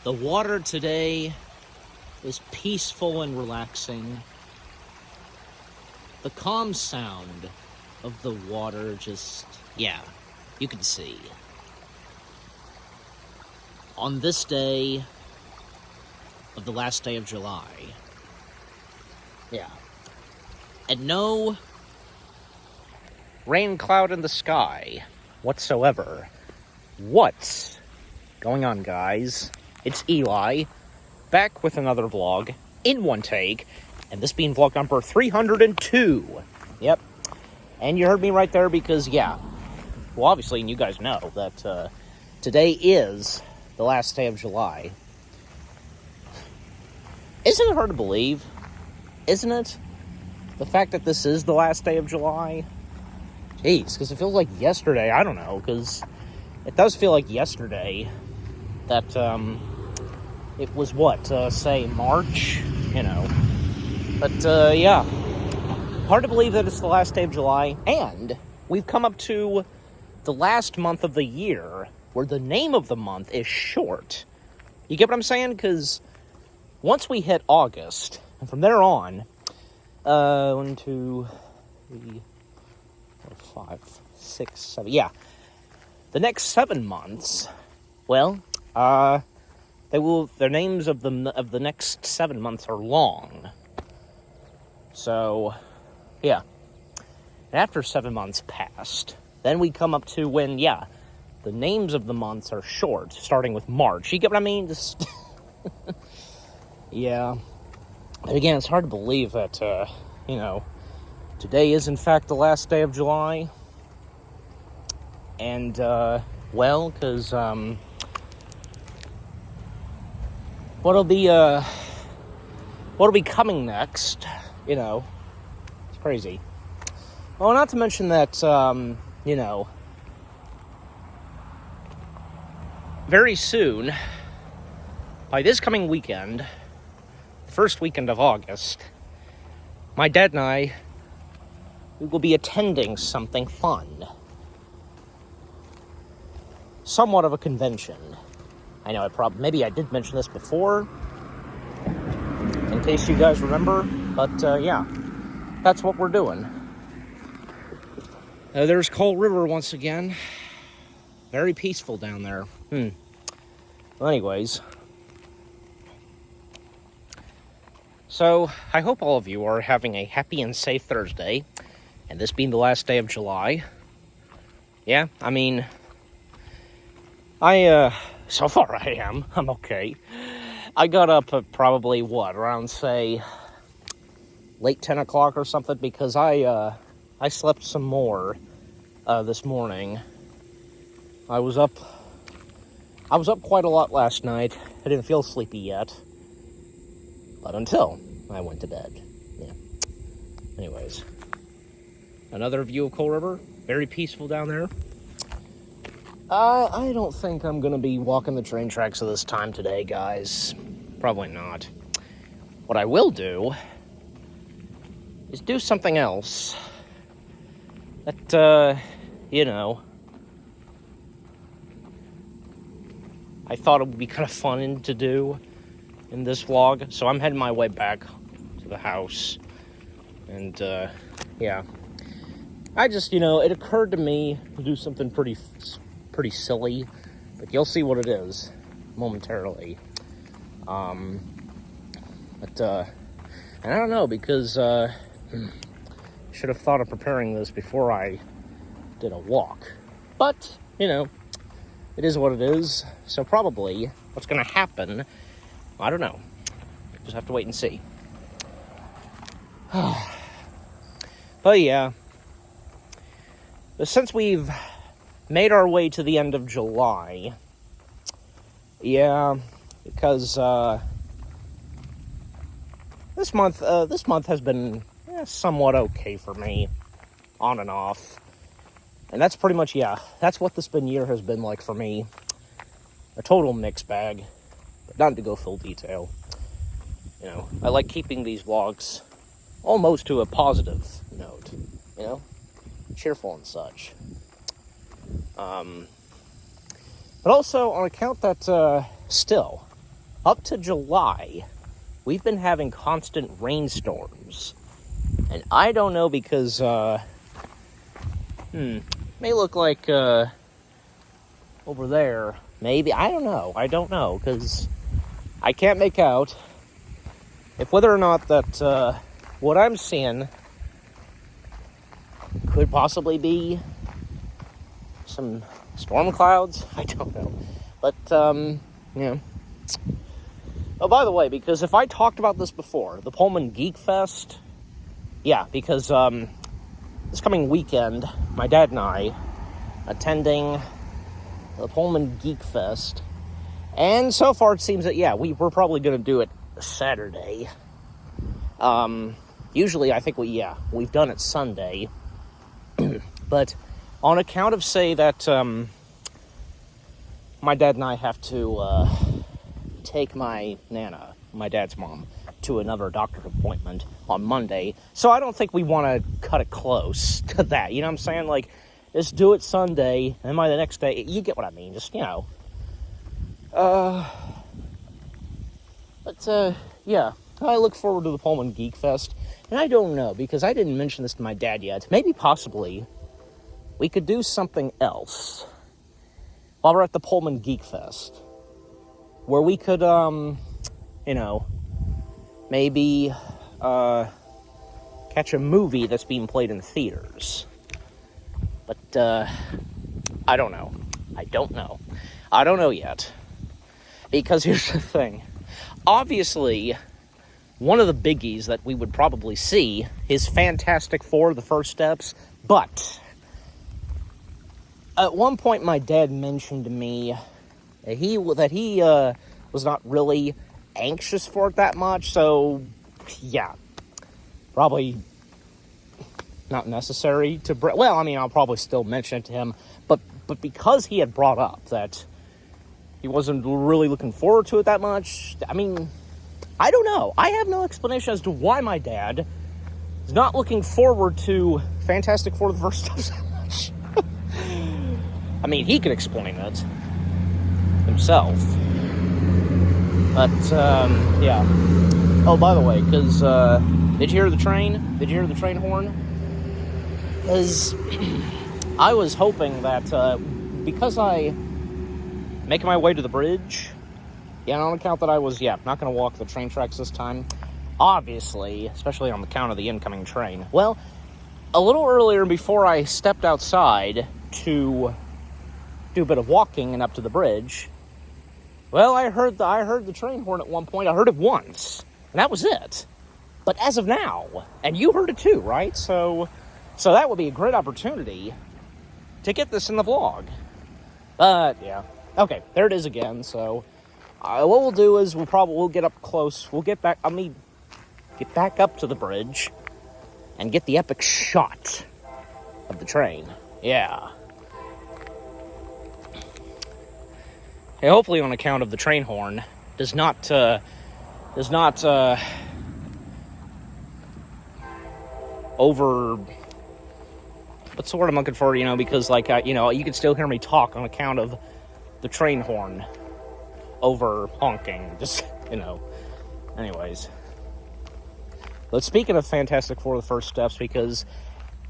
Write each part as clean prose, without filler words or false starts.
The water today is peaceful and relaxing. The calm sound of the water just, you can see. On this day of the last day of July, and no rain cloud in the sky whatsoever. What's going on, guys? It's Eli, back with another vlog in one take, and this being vlog number 302. Yep. And you heard me right there because, well, obviously, and you guys know that today is the last day of July. Isn't it hard to believe? Isn't it? The fact that this is the last day of July? Jeez, because it feels like yesterday. I don't know, because it does feel like yesterday that, it was say March? But, hard to believe that it's the last day of July, and we've come up to the last month of the year where the name of the month is short. You get what I'm saying? Because once we hit August, and from there on, 1, 2, 3, 4, 5, 6, 7, the next 7 months, well, their names of the next 7 months are long. So, and after 7 months passed, then we come up to when, the names of the months are short, starting with March. You get what I mean? Just But again, it's hard to believe that, today is in fact the last day of July. And, because, what'll be coming next, it's crazy. Well, not to mention that, very soon, by this coming weekend, the first weekend of August, my dad and I, we will be attending something fun. Somewhat of a convention. I know maybe I did mention this before, in case you guys remember, but that's what we're doing. There's Coal River once again. Very peaceful down there. Well, anyways, so I hope all of you are having a happy and safe Thursday, and this being the last day of July. So far I am. I'm okay. I got up at probably, around, say, late 10 o'clock or something, because I slept some more this morning. I was up quite a lot last night. I didn't feel sleepy yet. But until I went to bed. Anyways. Another view of Coal River. Very peaceful down there. I don't think I'm going to be walking the train tracks at this time today, guys. Probably not. What I will do is do something else that, I thought it would be kind of fun to do in this vlog. So I'm heading my way back to the house. And, I just, it occurred to me to do something pretty silly, but you'll see what it is momentarily. And I don't know, because should have thought of preparing this before I did a walk. But, it is what it is. So probably what's going to happen, I don't know. Just have to wait and see. But but since we've made our way to the end of July, because this month has been somewhat okay for me, on and off, and that's pretty much that's what this year has been like for me. A total mixed bag, but not to go full detail. I like keeping these vlogs almost to a positive note, cheerful and such. But also on account that, still, up to July, we've been having constant rainstorms. And I don't know because, may look like, over there, maybe, I don't know, because I can't make out if whether or not that, what I'm seeing could possibly be some storm clouds. I don't know. But, yeah. Oh, by the way, because if I talked about this before, the Pullman Geek Fest, yeah, because, this coming weekend, my dad and I attending the Pullman Geek Fest, and so far it seems that, yeah, we're probably going to do it Saturday. Usually I think we've done it Sunday, but on account of, say, that, my dad and I have to, take my Nana, my dad's mom, to another doctor's appointment on Monday, so I don't think we want to cut it close to that, you know what I'm saying? Like, just do it Sunday, and by the next day, you get what I mean, just, yeah, I look forward to the Pullman Geek Fest, and I don't know, because I didn't mention this to my dad yet, maybe possibly we could do something else while we're at the Pullman Geek Fest, where we could, maybe, catch a movie that's being played in theaters. But, I don't know. I don't know yet. Because here's the thing. Obviously, one of the biggies that we would probably see is Fantastic Four: The First Steps, but at one point my dad mentioned to me that he was not really anxious for it that much, so yeah, probably not necessary to well, I mean, I'll probably still mention it to him, but because he had brought up that he wasn't really looking forward to it that much, I mean, I don't know. I have no explanation as to why my dad is not looking forward to Fantastic Four: The First Steps that much. I mean, he could explain it himself. But, yeah. Oh, by the way, because, did you hear the train? Did you hear the train horn? Because I was hoping that, because I making my way to the bridge, yeah, on account that I was, not going to walk the train tracks this time, obviously, especially on the count of the incoming train. Well, a little earlier, before I stepped outside to do a bit of walking and up to the bridge, well, I heard the train horn at one point. I heard it once, and that was it. But as of now, and you heard it too, right? So that would be a great opportunity to get this in the vlog. But yeah, okay, there it is again. So what we'll do is we'll get up close. We'll get back. Get back up to the bridge and get the epic shot of the train. Yeah. Hey, hopefully on account of the train horn does not over, what's the word I'm looking for, because like, you can still hear me talk on account of the train horn over honking, just, anyways. But speaking of Fantastic Four: The First Steps, because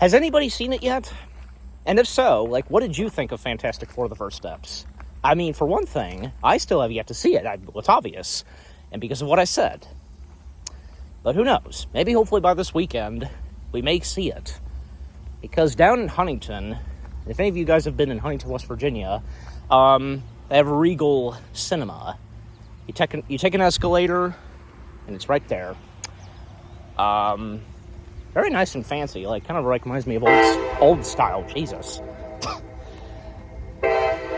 has anybody seen it yet? And if so, like, what did you think of Fantastic Four: The First Steps? I mean, for one thing, I still have yet to see it. It's obvious. And because of what I said. But who knows? Maybe hopefully by this weekend, we may see it. Because down in Huntington, if any of you guys have been in Huntington, West Virginia, they have a Regal Cinema. You take an escalator, and it's right there. Very nice and fancy. Like, kind of reminds me of old style. Jesus.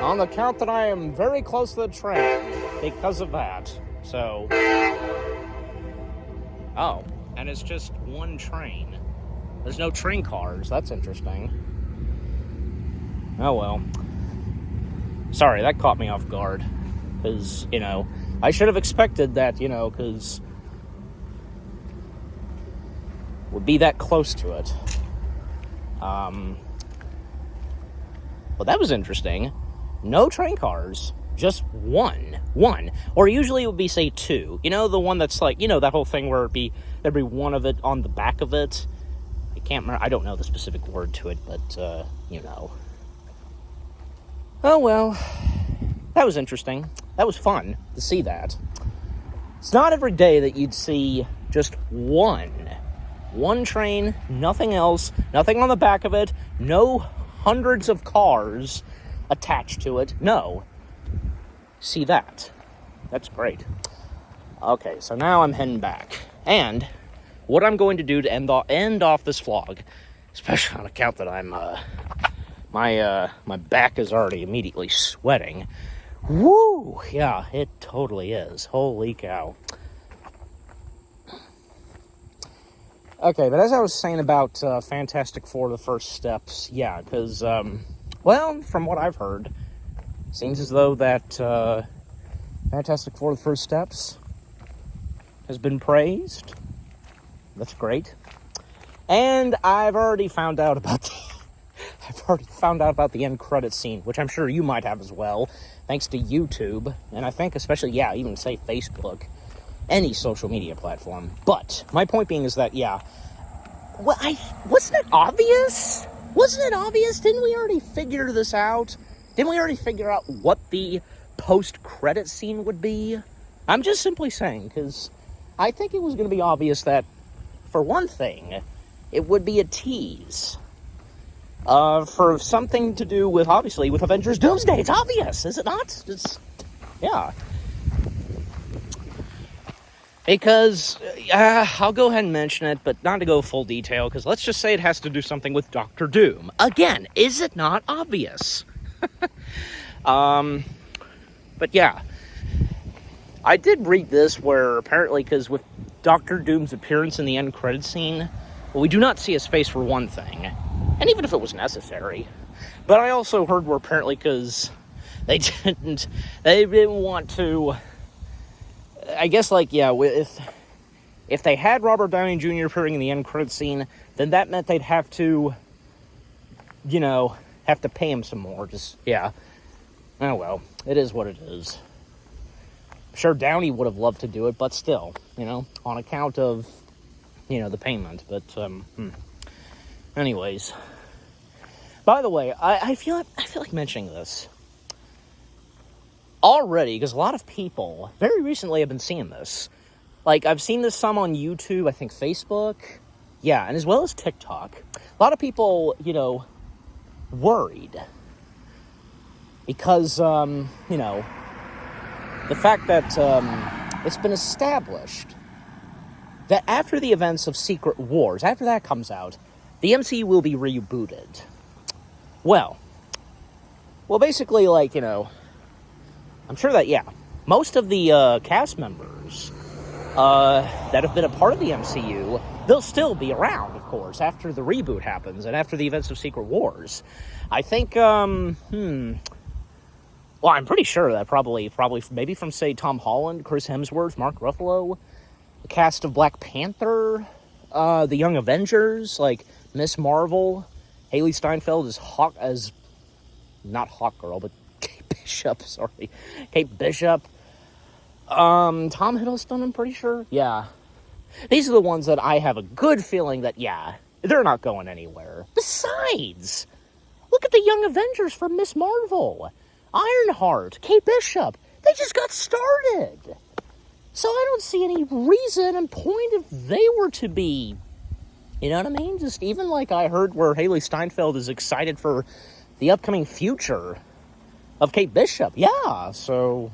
On the count that I am very close to the train because of that. So, oh, and it's just one train. There's no train cars. That's interesting. Oh, well. Sorry, that caught me off guard. Because, I should have expected that, because would be that close to it. Well, that was interesting. No train cars. just one. Or usually it would be, say, two. You know, the one that's like, you know, that whole thing where there'd be one of it on the back of it. I can't remember, I don't know the specific word to it, but, you know. Oh, well, that was interesting. That was fun to see that. It's not every day that you'd see just one train, nothing else, nothing on the back of it, no hundreds of cars attached to it. No. See that. That's great. Okay, so now I'm heading back. And what I'm going to do to end off this vlog, especially on account that I'm my back is already immediately sweating. Woo! Yeah, it totally is. Holy cow. Okay, but as I was saying about Fantastic Four: The First Steps, yeah, because, well, from what I've heard, seems as though that Fantastic Four: The First Steps has been praised. That's great. And I've already found out about the end credit scene, which I'm sure you might have as well, thanks to YouTube, and I think especially, yeah, even say Facebook, any social media platform. But my point being is that, yeah, well, wasn't it obvious? Wasn't it obvious? Didn't we already figure this out? Didn't we already figure out what the post-credit scene would be? I'm just simply saying, because I think it was going to be obvious that, for one thing, it would be a tease for something to do with, obviously, with Avengers Doomsday. It's obvious, is it not? Yeah. Because, I'll go ahead and mention it, but not to go full detail, because let's just say it has to do something with Doctor Doom. Again, is it not obvious? But yeah. I did read this where, apparently, because with Doctor Doom's appearance in the end credit scene, well, we do not see his face for one thing. And even if it was necessary. But I also heard where apparently because they didn't want to, I guess, like, yeah, if they had Robert Downey Jr. appearing in the end credit scene, then that meant they'd have to, you know, have to pay him some more. Just, yeah. Oh, well, it is what it is. I'm sure Downey would have loved to do it, but still, you know, on account of, you know, the payment. But, anyways. By the way, I feel like mentioning this already, because a lot of people very recently have been seeing this. Like, I've seen this some on YouTube, I think Facebook, yeah, and as well as TikTok. A lot of people, you know, worried because, you know, the fact that it's been established that after the events of Secret Wars, after that comes out, the MCU will be rebooted. Well, basically, like, you know, I'm sure that, yeah, most of the cast members that have been a part of the MCU, they'll still be around, of course, after the reboot happens and after the events of Secret Wars. I think, well, I'm pretty sure that probably maybe from, say, Tom Holland, Chris Hemsworth, Mark Ruffalo, the cast of Black Panther, the Young Avengers, like Miss Marvel, Haley Steinfeld as not Hawkgirl, but Kate Bishop, sorry. Kate Bishop. Tom Hiddleston, I'm pretty sure. Yeah. These are the ones that I have a good feeling that, yeah, they're not going anywhere. Besides, look at the Young Avengers from Miss Marvel. Ironheart, Kate Bishop. They just got started. So I don't see any reason and point if they were to be, you know what I mean? Just even like I heard where Haley Steinfeld is excited for the upcoming future of Kate Bishop. Yeah, so,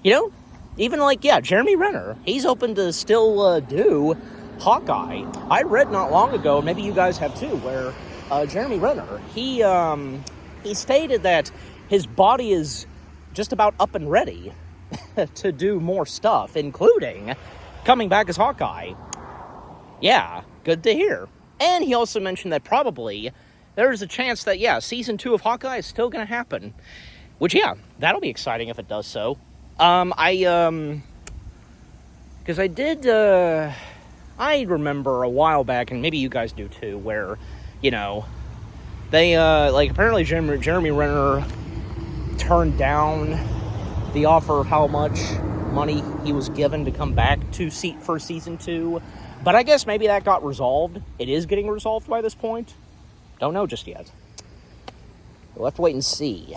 you know, even like, yeah, Jeremy Renner, he's open to still do Hawkeye. I read not long ago, maybe you guys have too, where Jeremy Renner, he stated that his body is just about up and ready to do more stuff, including coming back as Hawkeye. Yeah, good to hear. And he also mentioned that probably there's a chance that, yeah, season 2 of Hawkeye is still going to happen. Which, yeah, that'll be exciting if it does so. Because I remember a while back, and maybe you guys do too, where, you know, they, like, apparently Jeremy Renner turned down the offer of how much money he was given to come back for season 2. But I guess maybe that got resolved. It is getting resolved by this point. Don't know just yet. We'll have to wait and see.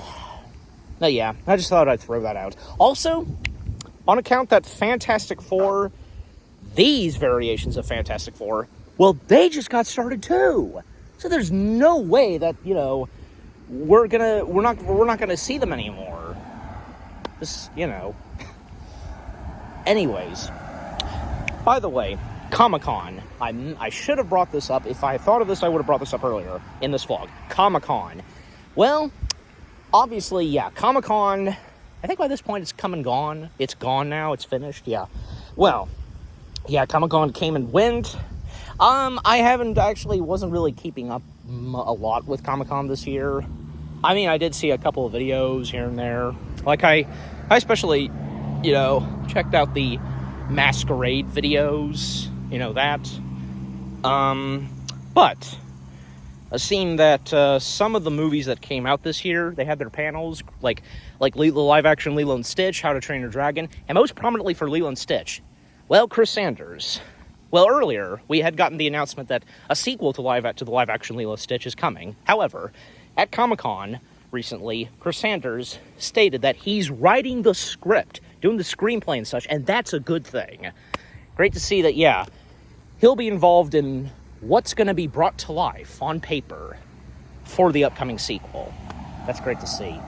But yeah, I just thought I'd throw that out. Also, on account that Fantastic Four, these variations of Fantastic Four, well, they just got started too. So there's no way that, you know, we're not gonna see them anymore. Just, you know. Anyways, by the way, Comic-Con. I should have brought this up. If I thought of this, I would have brought this up earlier in this vlog. Comic-Con. Well, obviously, yeah, Comic-Con, I think by this point it's come and gone. It's gone now. It's finished. Yeah. Well, yeah, Comic-Con came and went. Wasn't really keeping up a lot with Comic-Con this year. I mean, I did see a couple of videos here and there. Like, I especially, you know, checked out the Masquerade videos, you know, that. But I've seen that some of the movies that came out this year, they had their panels, like the live-action Lilo and Stitch, How to Train Your Dragon, and most prominently for Lilo and Stitch, well, Chris Sanders. Well, earlier, we had gotten the announcement that a sequel to the live-action Lilo and Stitch is coming. However, at Comic-Con recently, Chris Sanders stated that he's writing the script, doing the screenplay and such, and that's a good thing. Great to see that, yeah, he'll be involved in what's going to be brought to life on paper for the upcoming sequel. That's great to see.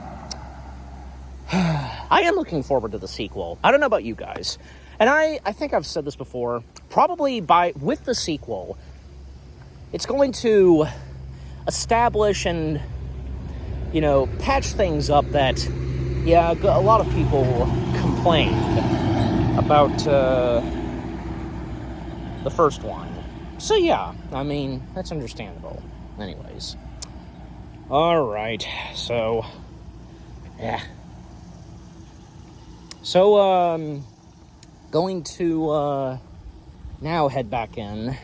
I am looking forward to the sequel. I don't know about you guys. And I think I've said this before. Probably with the sequel, it's going to establish and, you know, patch things up that, yeah, a lot of people complained about the first one. So yeah, I mean, that's understandable. Anyways. Alright, so, yeah. So, going to, now head back in.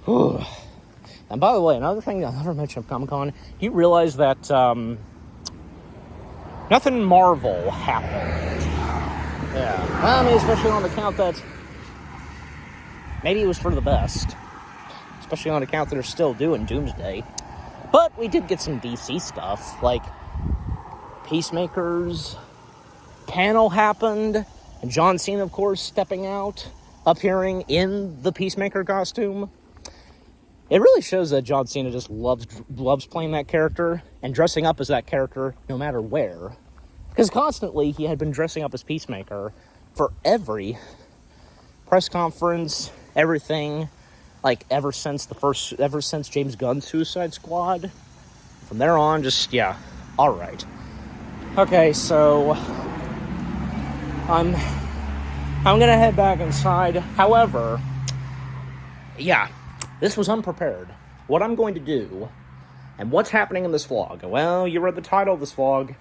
Whew. And by the way, another thing I never mentioned of Comic-Con, do you realize that, nothing Marvel happened? Yeah. Well, I mean, especially on account that maybe it was for the best. Especially on account that they're still doing Doomsday. But we did get some DC stuff, like Peacemaker's panel happened, and John Cena, of course, stepping out, appearing in the Peacemaker costume. It really shows that John Cena just loves playing that character and dressing up as that character no matter where. Because constantly he had been dressing up as Peacemaker for every press conference, everything, like ever since James Gunn's Suicide Squad. From there on, just, yeah, alright. Okay, so I'm gonna head back inside. However, yeah, this was unprepared. What I'm going to do, and what's happening in this vlog. Well, you read the title of this vlog,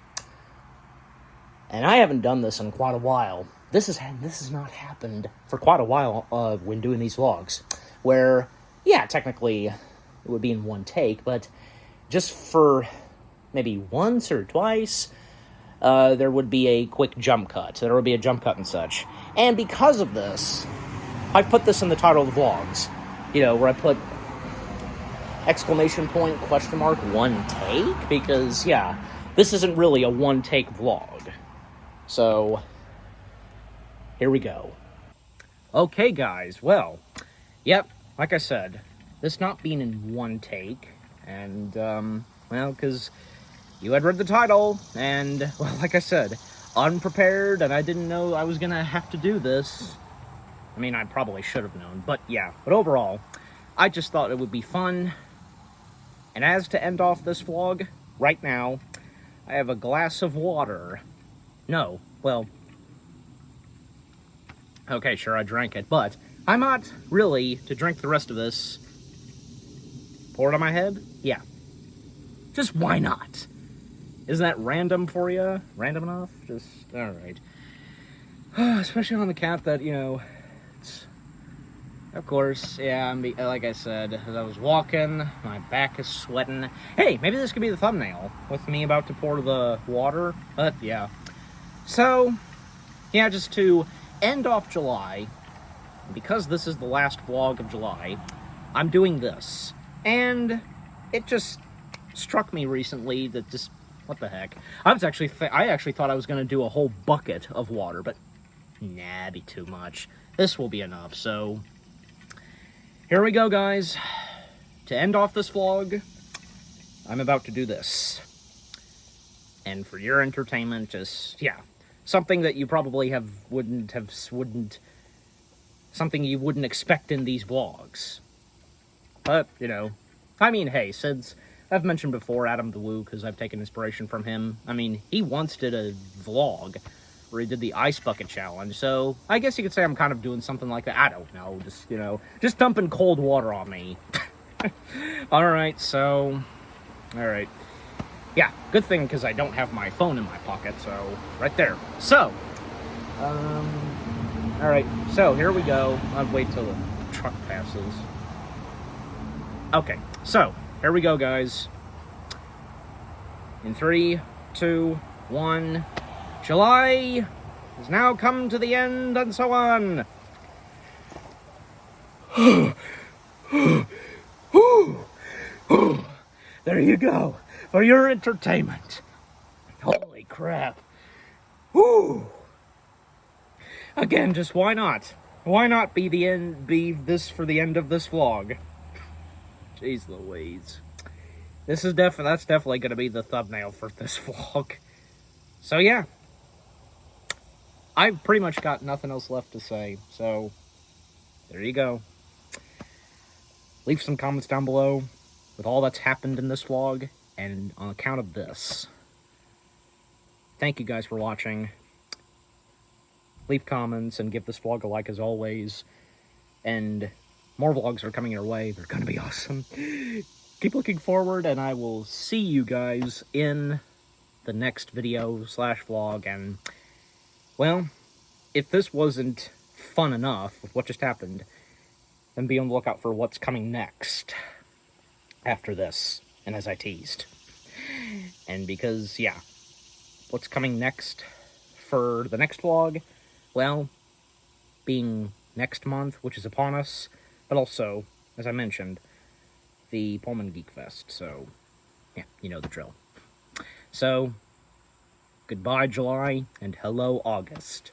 and I haven't done this in quite a while. This has not happened for quite a while when doing these vlogs, where, yeah, technically it would be in one take, but just for maybe once or twice, there would be a quick jump cut. There would be a jump cut and such. And because of this, I've put this in the title of the vlogs. You know, where I put exclamation point, question mark, one take? Because, yeah, this isn't really a one-take vlog. So, here we go. Okay, guys, well, yep, like I said, this not being in one take, and, well, because you had read the title, and, well, like I said, unprepared, and I didn't know I was gonna have to do this. I mean, I probably should have known, but yeah. But overall, I just thought it would be fun. And as to end off this vlog, right now, I have a glass of water. No, well, okay, sure, I drank it, but I'm not really to drink the rest of this. Pour it on my head? Yeah. Just why not? Isn't that random for you? Random enough? Just, alright. Especially on the account that, you know, of course, yeah, like I said, as I was walking, my back is sweating. Hey, maybe this could be the thumbnail, with me about to pour the water, but yeah. So, yeah, just to end off July, because this is the last vlog of July, I'm doing this. And it just struck me recently that just, what the heck? I actually thought I was going to do a whole bucket of water, but nah, it'd be too much. This will be enough, so here we go, guys. To end off this vlog, I'm about to do this. And for your entertainment, just, yeah, something that you probably something you wouldn't expect in these vlogs. But, you know, I mean, hey, since I've mentioned before Adam the Woo, because I've taken inspiration from him. I mean, he once did a vlog where he did the Ice Bucket Challenge, so I guess you could say I'm kind of doing something like that. I don't know, just, you know, just dumping cold water on me. Alright, so, alright. Yeah, good thing, because I don't have my phone in my pocket, so, right there. So, alright, so, here we go. I'll wait till the truck passes. Okay, so, here we go, guys. In 3, 2, 1... July has now come to the end, and so on. There you go, for your entertainment. Holy crap. Woo! Again, just why not? Why not be this for the end of this vlog? Jeez Louise. That's definitely going to be the thumbnail for this vlog. So yeah. I've pretty much got nothing else left to say, so there you go. Leave some comments down below with all that's happened in this vlog, and on account of this. Thank you guys for watching. Leave comments and give this vlog a like as always. And more vlogs are coming your way. They're gonna be awesome. Keep looking forward, and I will see you guys in the next video / vlog. And, well, if this wasn't fun enough with what just happened, then be on the lookout for what's coming next after this, and as I teased. And because, yeah, what's coming next for the next vlog, well, being next month, which is upon us, but also, as I mentioned, the Pullman Geek Fest, so, yeah, you know the drill. So, goodbye, July, and hello, August.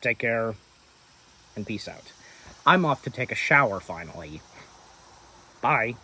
Take care, and peace out. I'm off to take a shower, finally. Bye.